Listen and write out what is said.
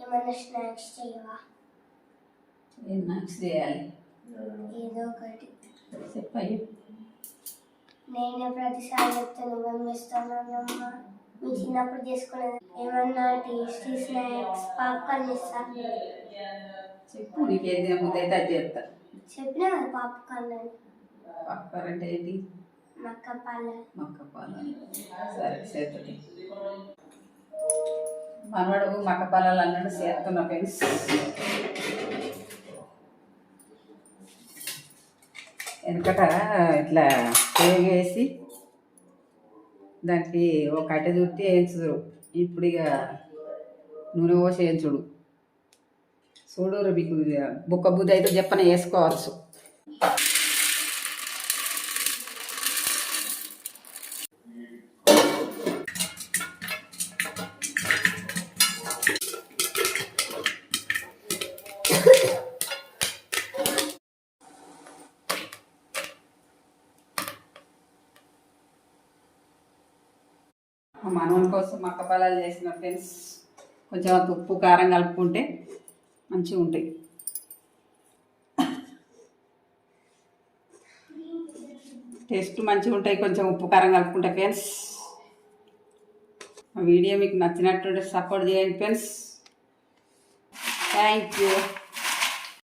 ఏమైనా స్నాక్స్ చేయవా? ఏం స్నాక్స్ చేయాలి? ఏదో ఒకటి చెప్పయ్యి. నేనే ప్రతిసారి చెప్తే నువ్వేం ఇస్తానమ్మా. మీ చిన్నప్పుడు చేసుకునేది ఏమన్నా టేస్టీ స్నాక్స్ పాప్కార్న్ చేస్తా. చెప్పు, నీకేది ముందైతే అది చెప్తా. చెప్పినా కదా పాప్కార్న్ అని. పాప్కార్న్ అంటే ఏంటి? మక్కపాల. సరే చేస్తుంది. మనవాడు మక్కపాలలు అన్నాడు, చేస్తున్నా ఫ్రెండ్స్. వెనకట ఇట్లా వేసి దానికి ఒక కట్టె చుట్టి వేయించుడు. ఇప్పుడు ఇక నూనె పోసి వేయించుడు. చూడు మీకు బుక్క బుద్ధి అయితే చెప్పన వేసుకోవచ్చు. మనవని కోసం మక్కపాలాలు చేసిన ఫ్రెండ్స్. కొంచెం ఉప్పు కారం కలుపుకుంటే మంచిగా ఉంటాయి. టేస్ట్ మంచిగా ఉంటాయి కొంచెం ఉప్పు కారం కలుపుకుంటే ఫ్రెండ్స్. ఆ వీడియో మీకు నచ్చినట్టు సపోర్ట్ చేయండి ఫ్రెండ్స్. Thank you.